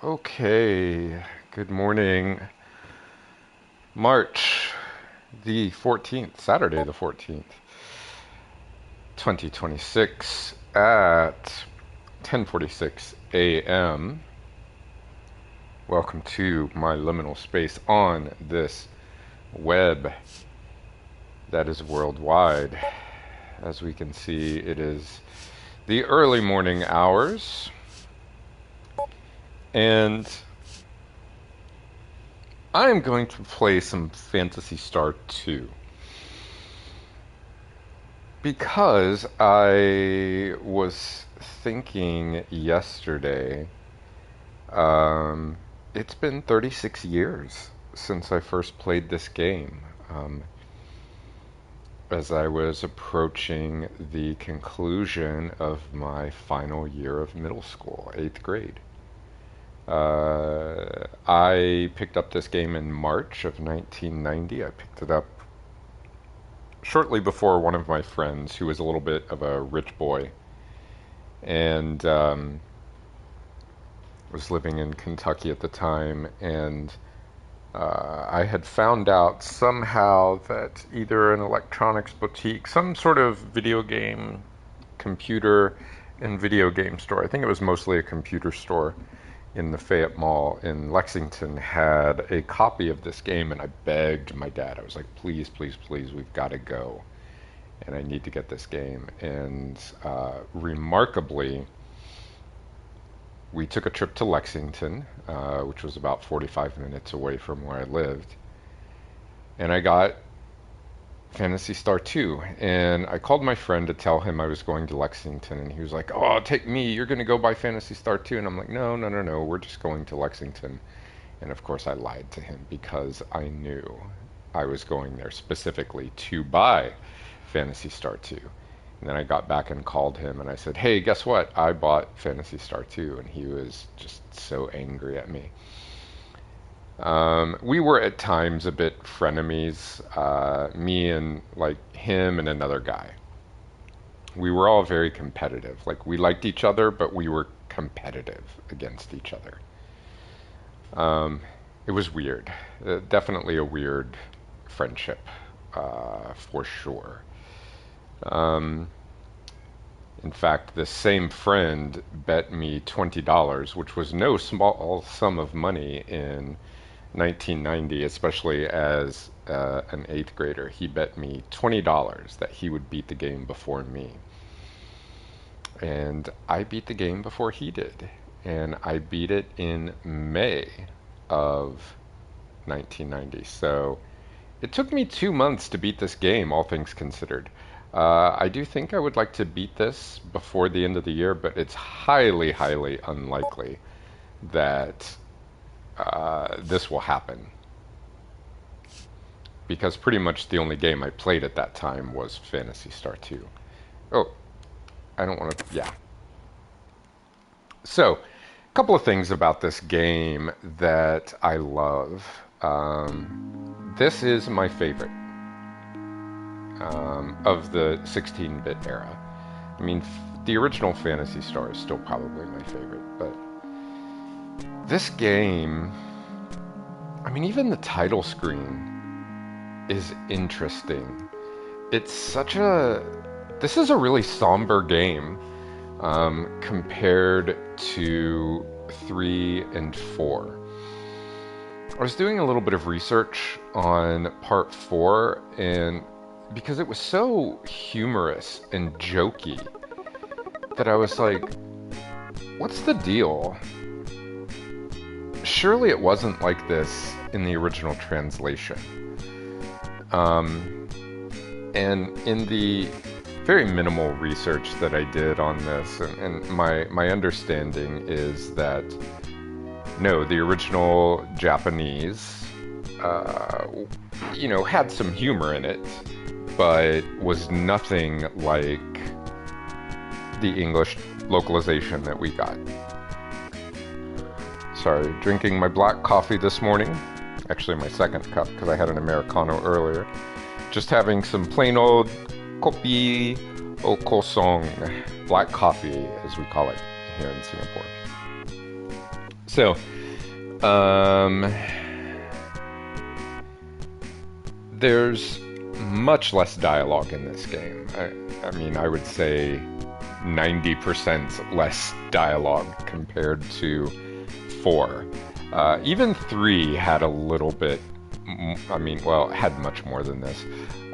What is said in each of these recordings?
Okay, good morning. March the 14th, Saturday the 14th, 2026 at 10:46 a.m. Welcome to my liminal space on this web that is worldwide. As we can see, it is the early morning hours, and I'm going to play some Phantasy Star II because I was thinking yesterday, um, it's been 36 years since I first played this game. As I was approaching the conclusion of my final year of middle school, 8th grade. I picked up this game in March of 1990. I picked it up shortly before one of my friends, who was a little bit of a rich boy, and was living in Kentucky at the time, and I had found out somehow that either an electronics boutique, some sort of video game, computer and video game store, I think it was mostly a computer store in the Fayette Mall in Lexington, had a copy of this game, and I begged my dad. I was like, please, please, please, we've got to go, and I need to get this game. And remarkably, we took a trip to Lexington, which was about 45 minutes away from where I lived, and I got Phantasy Star II. And I called my friend to tell him I was going to Lexington, and he was like, "Oh, take me. You're going to go buy Phantasy Star II." And I'm like, "No, no, no, no. We're just going to Lexington." And of course, I lied to him because I knew I was going there specifically to buy Phantasy Star II. And then I got back and called him, and I said, "Hey, guess what? I bought Phantasy Star II." And he was just so angry at me. We were at times a bit frenemies, me and like him and another guy. We were all very competitive. Like, we liked each other, but we were competitive against each other. It was weird. Definitely a weird friendship, for sure. Um, in fact, the same friend bet me $20, which was no small sum of money in 1990, especially as an eighth grader. He bet me $20 that he would beat the game before me. And I beat the game before he did. And I beat it in May of 1990. So it took me 2 months to beat this game, all things considered. I do think I would like to beat this before the end of the year, but it's highly, highly unlikely that this will happen, because pretty much the only game I played at that time was Phantasy Star II. Oh, I don't want to, yeah. So, a couple of things about this game that I love. This is my favorite of the 16-bit era. I mean, the original Phantasy Star is still probably my favorite, but this game, I mean, even the title screen is interesting. It's such a, this is a really somber game, compared to 3 and 4. I was doing a little bit of research on part 4, and because it was so humorous and jokey, that I was like, what's the deal? Surely it wasn't like this in the original translation. And in the very minimal research that I did on this, and my understanding is that no, the original Japanese, had some humor in it, but was nothing like the English localization that we got. Sorry, drinking my black coffee this morning. Actually, my second cup, because I had an Americano earlier. Just having some plain old kopi o kosong, black coffee, as we call it here in Singapore. So, there's much less dialogue in this game. I mean, I would say 90% less dialogue compared to 4. Even 3 had a little bit, I mean, well, it had much more than this.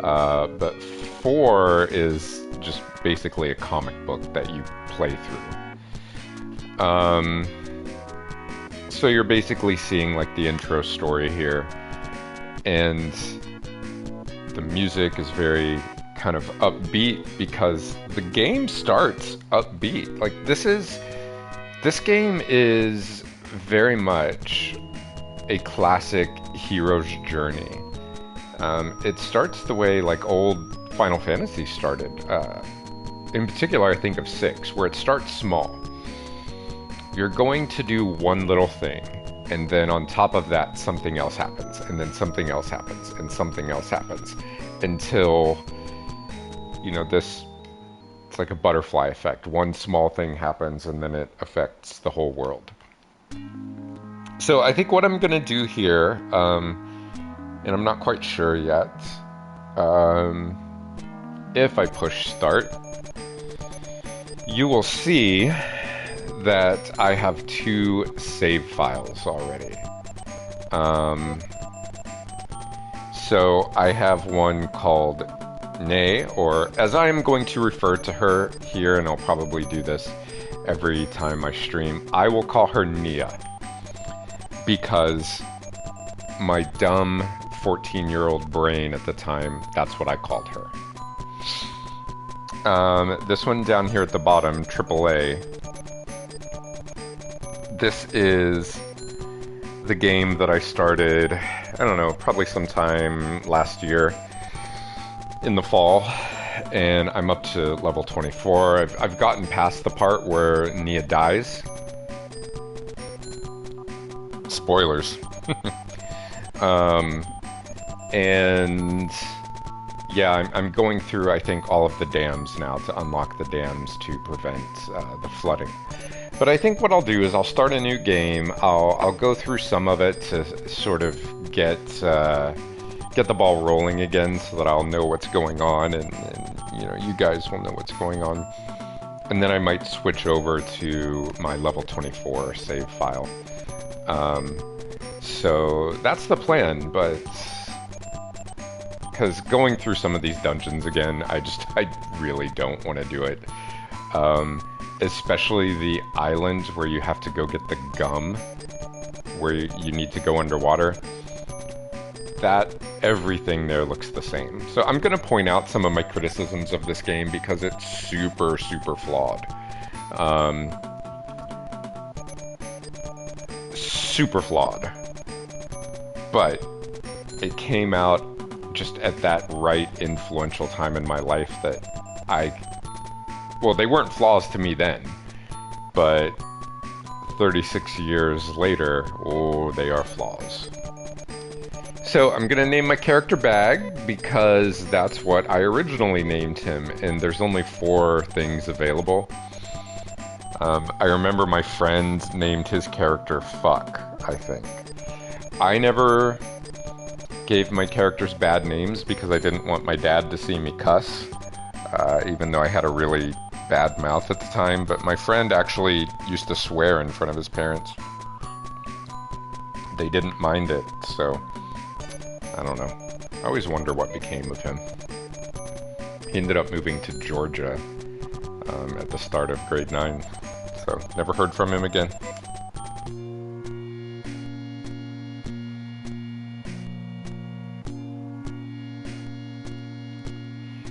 But 4 is just basically a comic book that you play through. So you're basically seeing like the intro story here, and the music is very kind of upbeat because the game starts upbeat. Like this game is very much a classic hero's journey. It starts the way like old Final Fantasy started. In particular, I think of 6, where it starts small. You're going to do one little thing, and then on top of that, something else happens, and then something else happens, and something else happens, until, you know, it's like a butterfly effect. One small thing happens, and then it affects the whole world. So I think what I'm going to do here, and I'm not quite sure yet, if I push start, you will see that I have 2 save files already. So I have one called Nay, or as I am going to refer to her here, and I'll probably do this every time I stream, I will call her Nia, because my dumb 14-year-old brain at the time, that's what I called her. This one down here at the bottom, AAA, this is the game that I started, I don't know, probably sometime last year in the fall, and I'm up to level 24. I've gotten past the part where Nia dies. Spoilers. And yeah, I'm going through, I think, all of the dams now to unlock the dams to prevent the flooding. But I think what I'll do is I'll start a new game. I'll go through some of it to sort of get the ball rolling again, so that I'll know what's going on, and you know, you guys will know what's going on. And then I might switch over to my level 24 save file. So that's the plan, but because going through some of these dungeons again, I really don't want to do it. Especially the island where you have to go get the gum, where you need to go underwater. That everything there looks the same. So I'm going to point out some of my criticisms of this game because it's super, super flawed. Super flawed. But it came out just at that right influential time in my life that well, they weren't flaws to me then, but 36 years later, oh, they are flaws. So I'm gonna name my character Bag because that's what I originally named him, and there's only 4 things available. I remember my friend named his character Fuck, I think. I never gave my characters bad names because I didn't want my dad to see me cuss, even though I had a really bad mouth at the time, but my friend actually used to swear in front of his parents. They didn't mind it, so I don't know. I always wonder what became of him. He ended up moving to Georgia at the start of grade 9, so never heard from him again.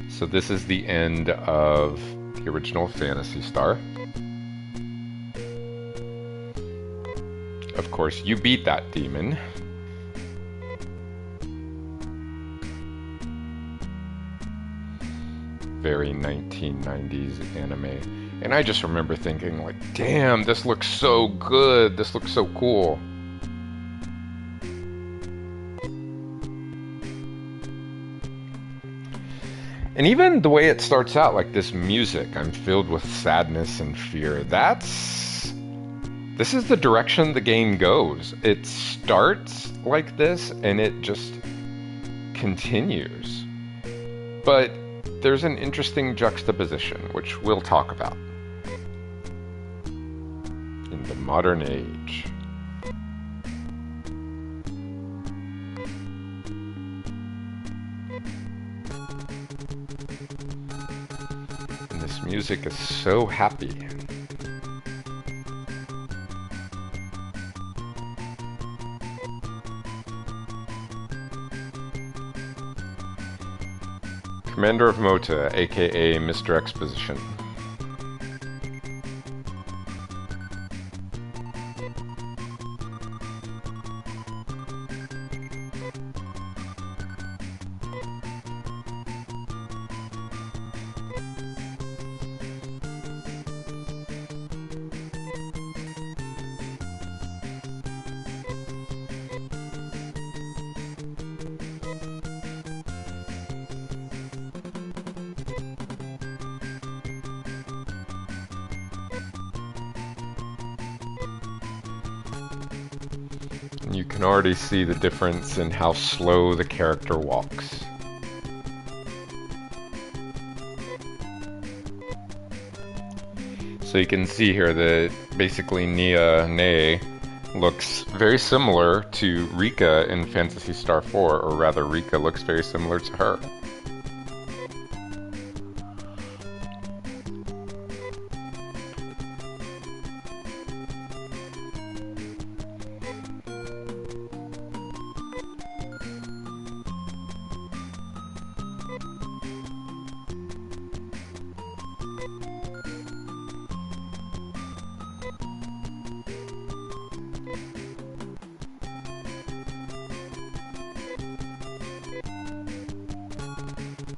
So this is the end of the original Phantasy Star. Of course, you beat that demon. Very 1990s anime. And I just remember thinking, like, damn, this looks so good. This looks so cool. And even the way it starts out, like this music, I'm filled with sadness and fear. That's this is the direction the game goes. It starts like this and it just continues. But there's an interesting juxtaposition, which we'll talk about. In the modern age. And this music is so happy. Commander of Mota, aka Mr. Exposition. You can already see the difference in how slow the character walks. So you can see here that basically Nea looks very similar to Rika in Phantasy Star IV, or rather Rika looks very similar to her.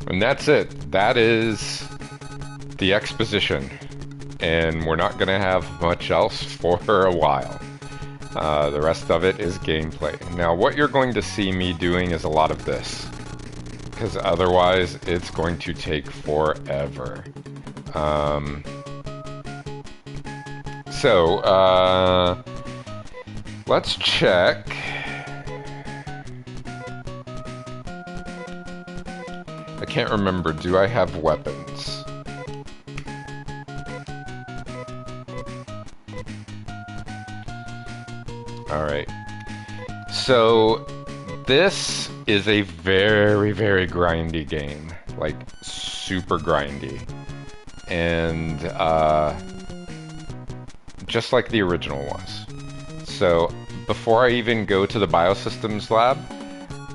And that's it. That is the exposition. And we're not going to have much else for a while. The rest of it is gameplay. Now, what you're going to see me doing is a lot of this. Because otherwise, it's going to take forever. Let's check. I can't remember, do I have weapons? Alright. So, this is a very, very grindy game. Like, super grindy. And, just like the original was. So, before I even go to the Biosystems lab,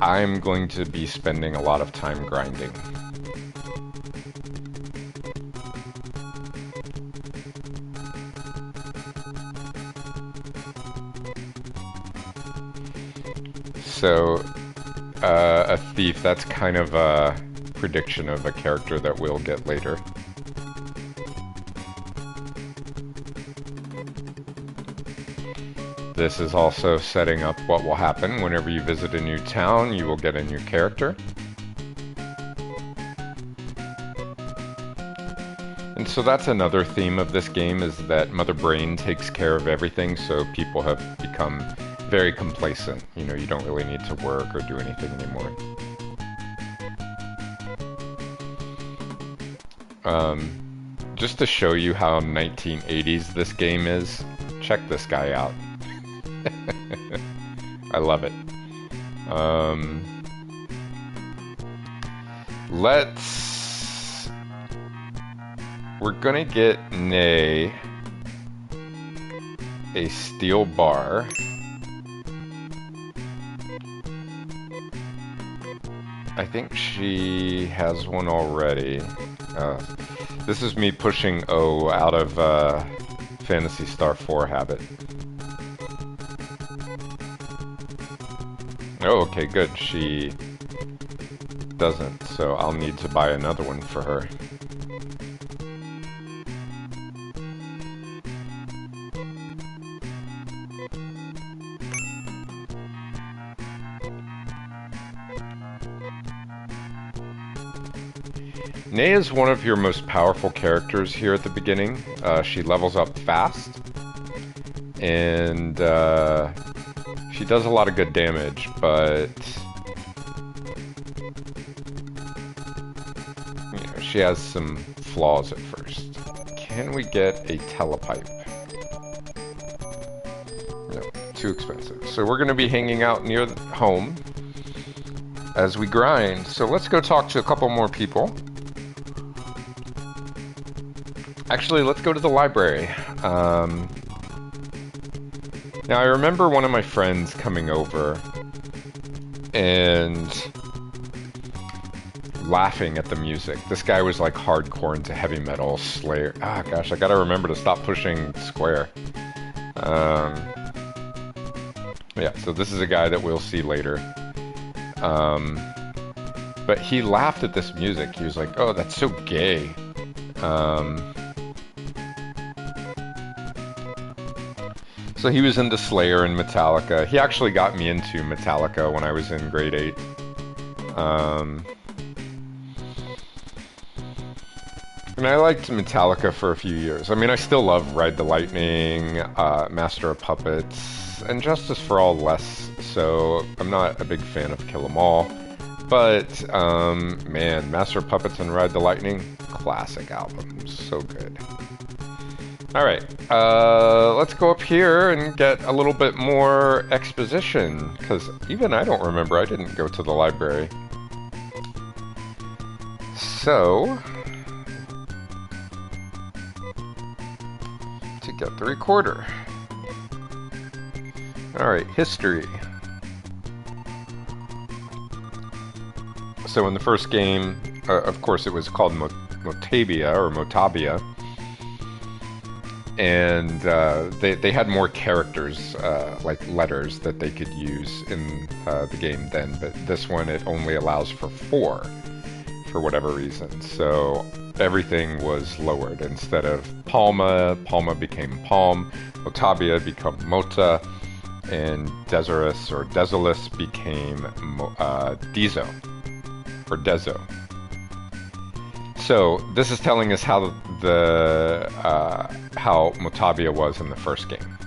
I'm going to be spending a lot of time grinding. So, a thief, that's kind of a prediction of a character that we'll get later. This is also setting up what will happen whenever you visit a new town. You will get a new character. And so that's another theme of this game, is that Mother Brain takes care of everything, so people have become very complacent. You know, you don't really need to work or do anything anymore. Just to show you how 1980s this game is, check this guy out. I love it. We're gonna get Nay a steel bar. I think she has one already. This is me pushing O out of Phantasy Star IV habit. Oh, okay, good. She doesn't, so I'll need to buy another one for her. Nay is one of your most powerful characters here at the beginning. She levels up fast, and she does a lot of good damage, but you know, she has some flaws at first. Can we get a telepipe? No, too expensive. So we're going to be hanging out near home as we grind. So let's go talk to a couple more people. Actually, let's go to the library. Now, I remember one of my friends coming over and laughing at the music. This guy was like hardcore into heavy metal, Slayer. Ah, gosh, I gotta remember to stop pushing square. Yeah, so this is a guy that we'll see later. But he laughed at this music. He was like, oh, that's so gay. So he was into Slayer and Metallica. He actually got me into Metallica when I was in grade 8. And I liked Metallica for a few years. I mean, I still love Ride the Lightning, Master of Puppets, and Justice for All less so. I'm not a big fan of Kill 'Em All. But, man, Master of Puppets and Ride the Lightning, classic albums. So good. Alright, let's go up here and get a little bit more exposition, because even I don't remember, I didn't go to the library. So, to get the recorder. Alright, history. So in the first game, of course it was called Motabia, or Motabia. And they had more characters, like letters, that they could use in the game then. But this one, it only allows for 4, for whatever reason. So everything was lowered. Instead of Palma, Palma became Palm. Motabia became Mota. And Desorus, or Desolus, became Dezo, or Dezo. So this is telling us how how Motabia was in the first game.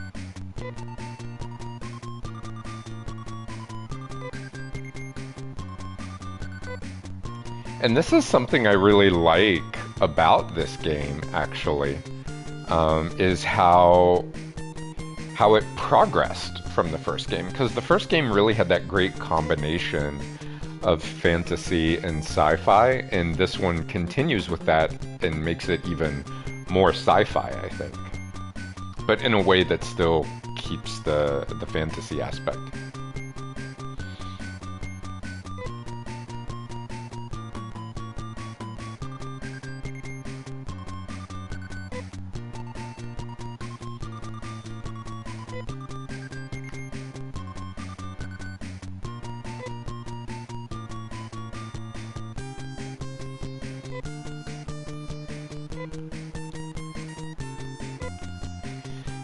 And this is something I really like about this game, actually, is how it progressed from the first game. Because the first game really had that great combination of fantasy and sci-fi, and this one continues with that and makes it even more sci-fi, I think. But in a way that still keeps the fantasy aspect.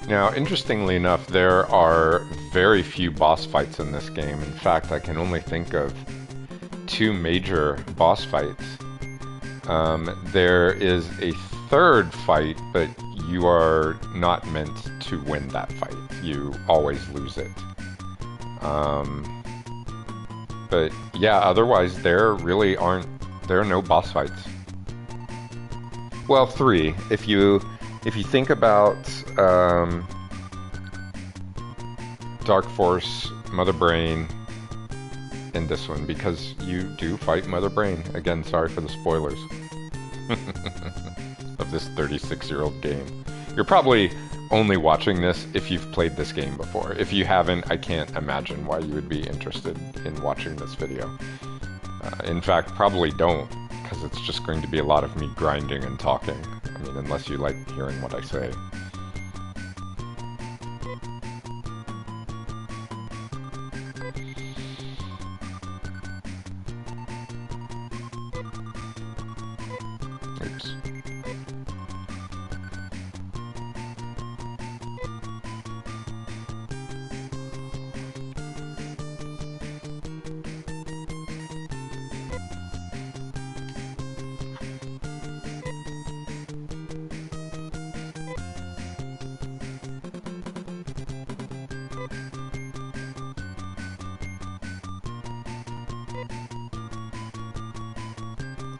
Now, interestingly enough, there are very few boss fights in this game. In fact, I can only think of 2 major boss fights. There is a third fight, but you are not meant to win that fight. You always lose it. But yeah, otherwise there are no boss fights. Well, 3. If you think about Dark Force, Mother Brain, and this one, because you do fight Mother Brain. Again, sorry for the spoilers of this 36-year-old game. You're probably only watching this if you've played this game before. If you haven't, I can't imagine why you would be interested in watching this video. In fact, probably don't, because it's just going to be a lot of me grinding and talking. I mean, unless you like hearing what I say. Oops.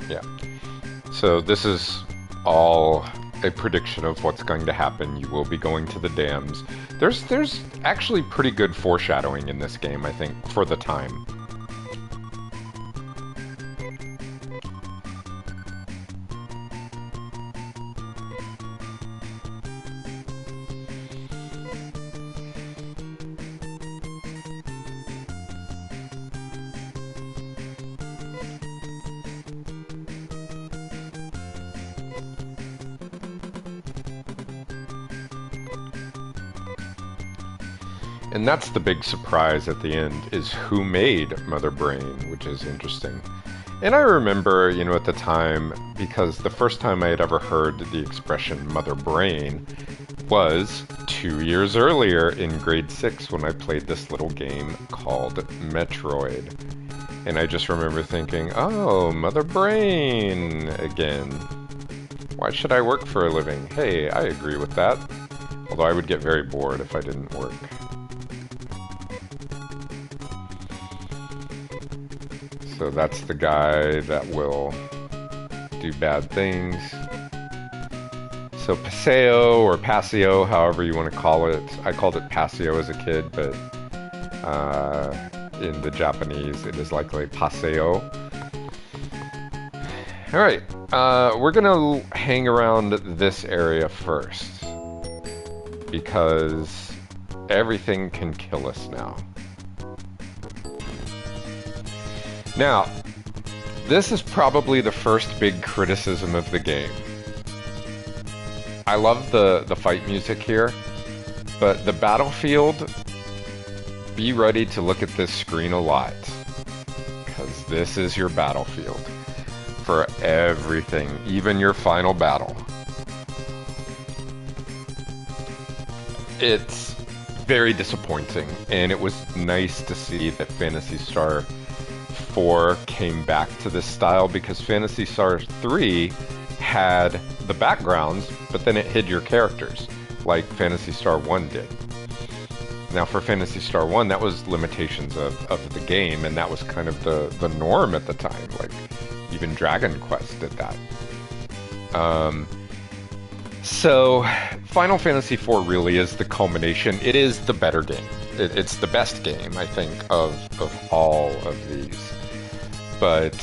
Yeah. So this is all a prediction of what's going to happen. You will be going to the dams. There's actually pretty good foreshadowing in this game, I think, for the time. And that's the big surprise at the end, is who made Mother Brain, which is interesting. And I remember, you know, at the time, because the first time I had ever heard the expression Mother Brain was 2 years earlier in grade 6 when I played this little game called Metroid. And I just remember thinking, oh, Mother Brain again. Why should I work for a living? Hey, I agree with that. Although I would get very bored if I didn't work. So that's the guy that will do bad things. So Paseo or Passio, however you want to call it. I called it Passio as a kid, but in the Japanese it is likely Paseo. Alright, we're gonna hang around this area first, because everything can kill us now. Now, this is probably the first big criticism of the game. I love the fight music here, but the battlefield, be ready to look at this screen a lot, because this is your battlefield for everything, even your final battle. It's very disappointing, and it was nice to see that Phantasy Star 4 came back to this style, because Phantasy Star 3 had the backgrounds, but then it hid your characters, like Phantasy Star 1 did. Now for Phantasy Star 1, that was limitations of the game, and that was kind of the norm at the time. Like, even Dragon Quest did that. So Final Fantasy IV really is the culmination. It is the better game. It's the best game, I think, of all of these. But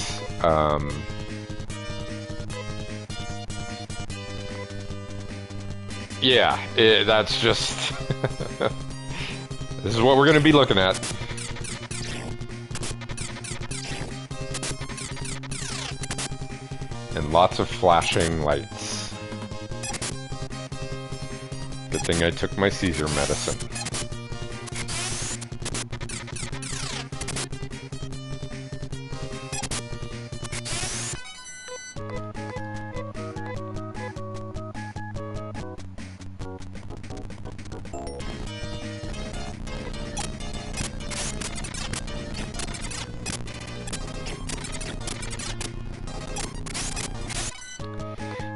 yeah, that's just this is what we're going to be looking at. And lots of flashing lights. Good thing I took my Caesar medicine.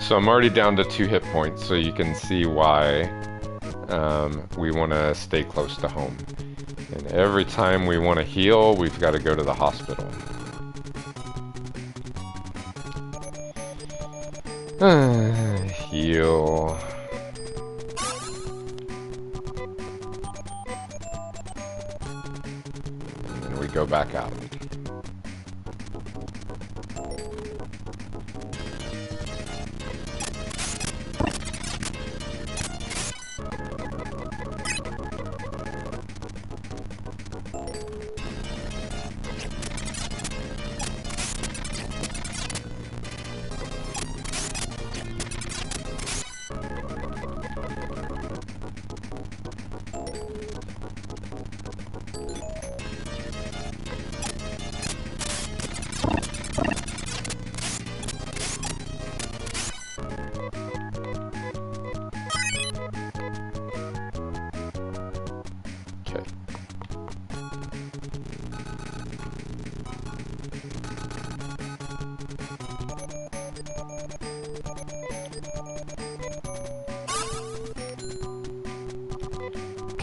So I'm already down to 2 hit points, so you can see why we want to stay close to home. And every time we want to heal, we've got to go to the hospital. Heal. And then we go back out.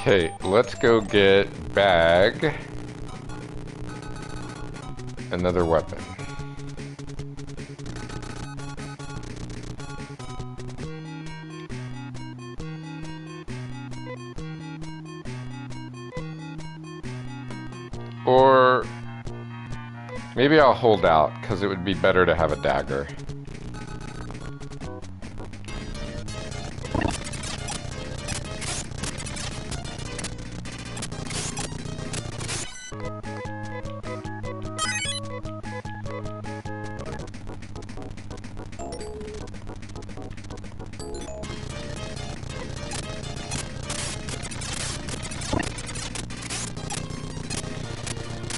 Okay, let's go get bag. Another weapon. Or maybe I'll hold out, because it would be better to have a dagger.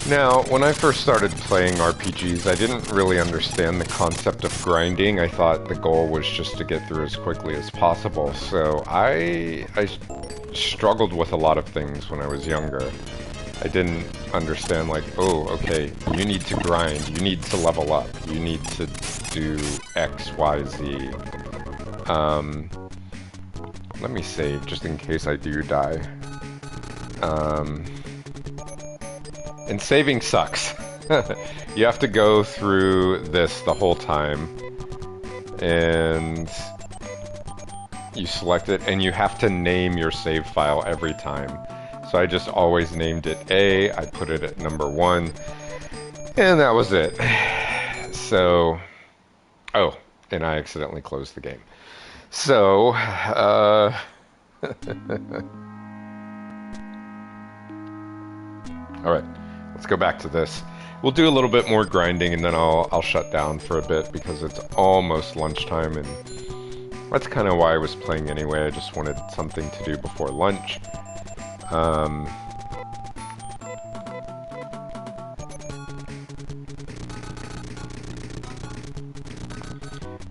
Now, when I first started playing RPGs, I didn't really understand the concept of grinding. I thought the goal was just to get through as quickly as possible. So I struggled with a lot of things when I was younger. I didn't understand, like, oh, okay, you need to grind, you need to level up, you need to do X, Y, Z. Let me save, just in case I do die. And saving sucks. You have to go through this the whole time. And you select it, and you have to name your save file every time. So I just always named it A, I put it at number 1, and that was it. So, oh, and I accidentally closed the game. So, alright, let's go back to this. We'll do a little bit more grinding, and then I'll shut down for a bit, because it's almost lunchtime, and that's kind of why I was playing anyway. I just wanted something to do before lunch.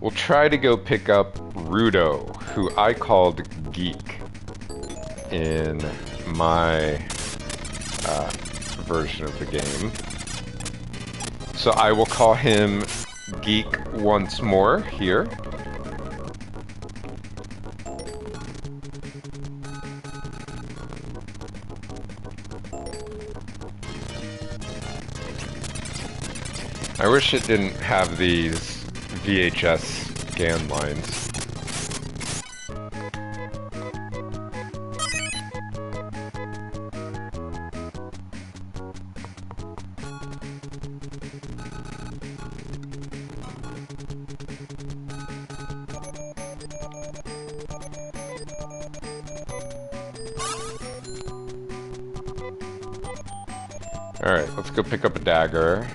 We'll try to go pick up Rudo, who I called Geek in my version of the game. So I will call him Geek once more here. I wish it didn't have these VHS scan lines. Alright, let's go pick up a dagger.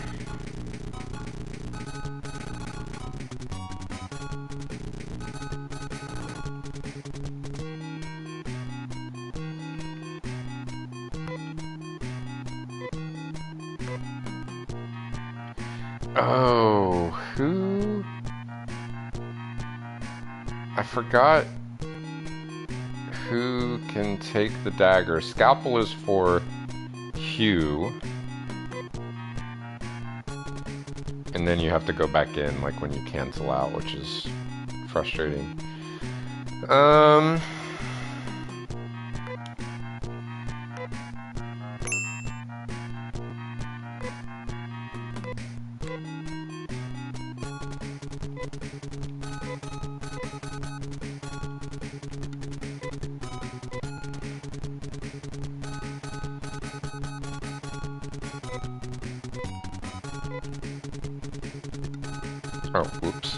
Oh, who? I forgot who can take the dagger. Scalpel is for Hugh. And then you have to go back in, like, when you cancel out, which is frustrating. Oh, whoops.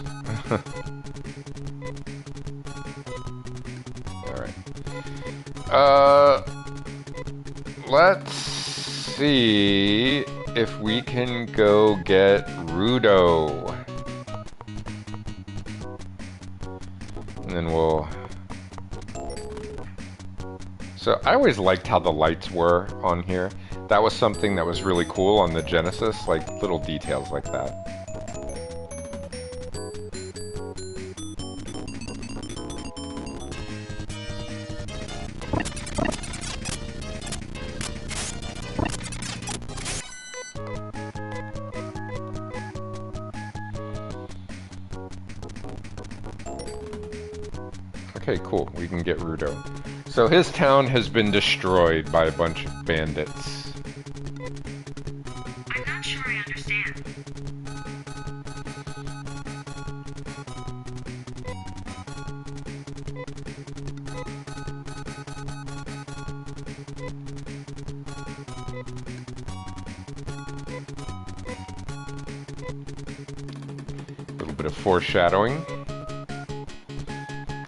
Alright. Let's see if we can go get Rudo. And then we'll... So I always liked how the lights were on here. That was something that was really cool on the Genesis, like little details like that. Okay, cool. We can get Rudo. So his town has been destroyed by a bunch of bandits. I'm not sure I understand. bit of foreshadowing.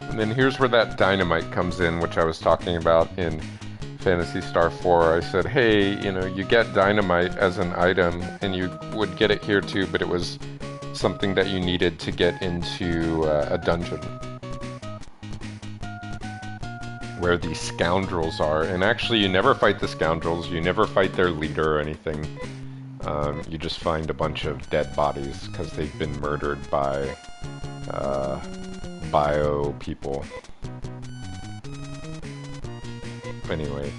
And then here's where that dynamite comes in, which I was talking about in Phantasy Star 4. I said, hey, you know, you get dynamite as an item, and you would get it here too, but it was something that you needed to get into a dungeon where these scoundrels are. And actually, you never fight the scoundrels, you never fight their leader or anything. You just find a bunch of dead bodies because they've been murdered by bio people. Anyway,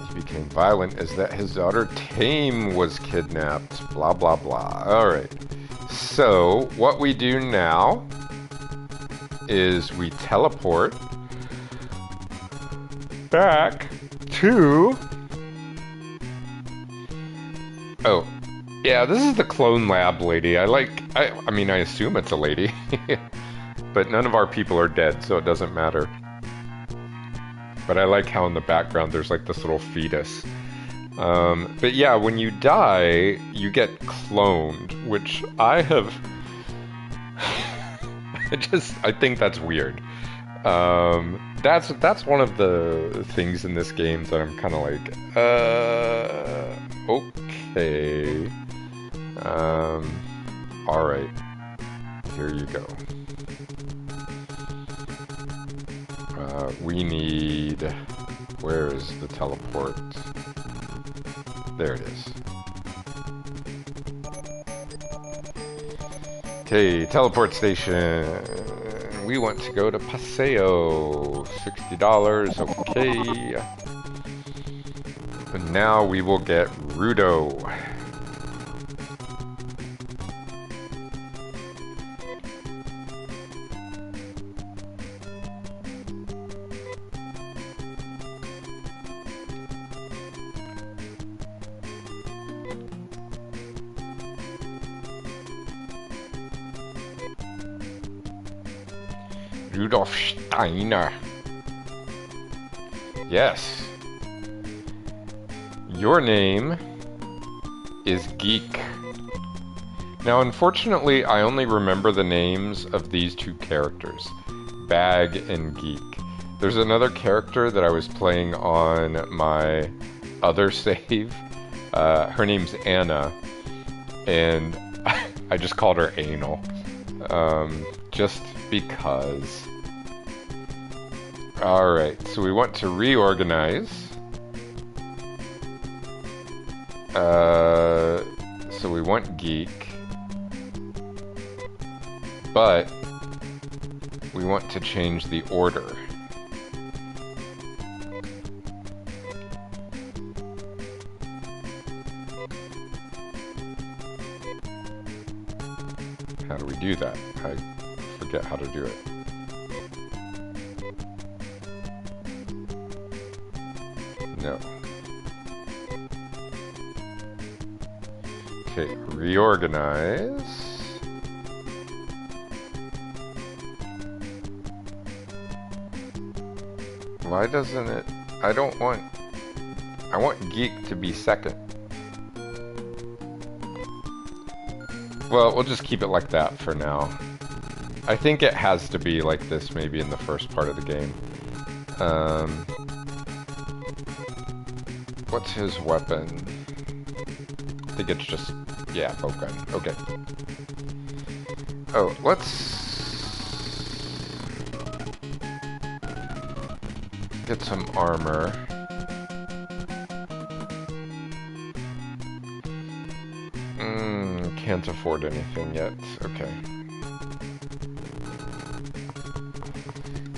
he became violent as that his daughter Tame was kidnapped. Blah, blah, blah. Alright. So, what we do now is we teleport back to... Oh, yeah, this is the clone lab lady. I mean, I assume it's a lady. But none of our people are dead, so it doesn't matter. But I like how in the background there's like this little fetus. But yeah, when you die, you get cloned, which I have... I think that's weird. That's one of the things in this game that I'm kind of like, okay. Alright. Here you go. We need... Where is the teleport? There it is. Okay, teleport station. We want to go to Paseo. $60, okay. And now we will get Rudo. Rudolf Steiner. Yes. Your name is Geek. Now, unfortunately, I only remember the names of these two characters, Bag and Geek. There's another character that I was playing on my other save. Her name's Anna, and I just called her Anal. Just because. Alright, so we want to reorganize. So we want Geek. But we want to change the order. How do we do that? I forget how to do it. No. Okay, reorganize. Why doesn't it... I want Geek to be second. Well, we'll just keep it like that for now. I think it has to be like this maybe in the first part of the game. What's his weapon? I think it's just... yeah, bow gun. Okay. Oh, let's... get some armor. Can't afford anything yet. Okay.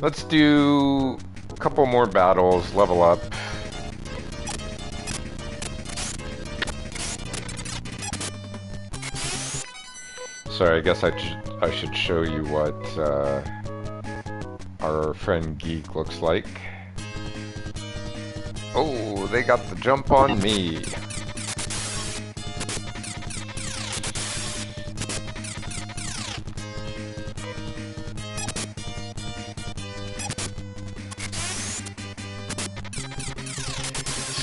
Let's do a couple more battles, level up. Sorry, I guess I should show you what our friend Geek looks like. Oh, they got the jump on me.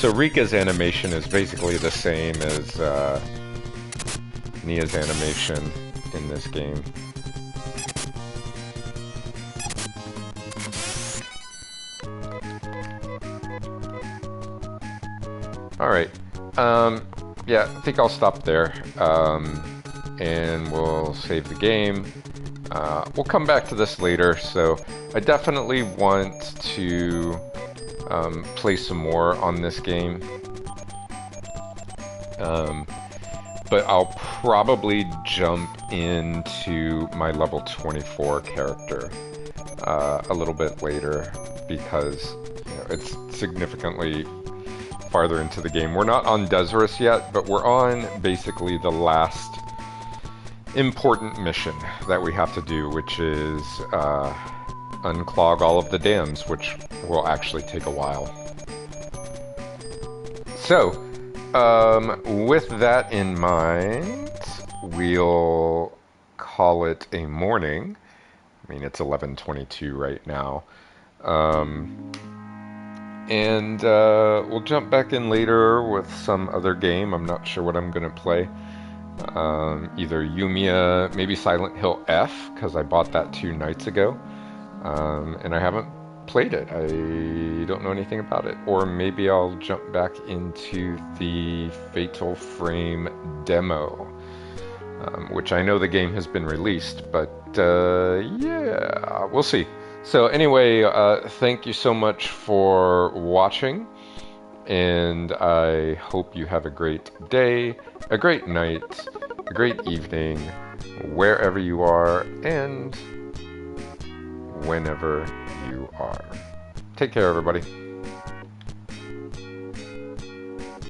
So Rika's animation is basically the same as Nia's animation. in this game. Alright, yeah, I think I'll stop there, and we'll save the game. We'll come back to this later, so I definitely want to play some more on this game. But I'll probably jump into my level 24 character a little bit later because it's significantly farther into the game. We're not on Desirous yet, but we're on basically the last important mission that we have to do, which is unclog all of the dams, which will actually take a while. So, with that in mind, we'll call it a morning. I mean, it's 11:22 right now. And we'll jump back in later with some other game. I'm not sure what I'm going to play. Either Yumiya, maybe Silent Hill F, because I bought that 2 nights ago. And I haven't played it. I don't know anything about it. Or maybe I'll jump back into the Fatal Frame demo, which I know the game has been released, but yeah, we'll see. So anyway, thank you so much for watching, and I hope you have a great day, a great night, a great evening, wherever you are, and whenever you are. Take care, everybody.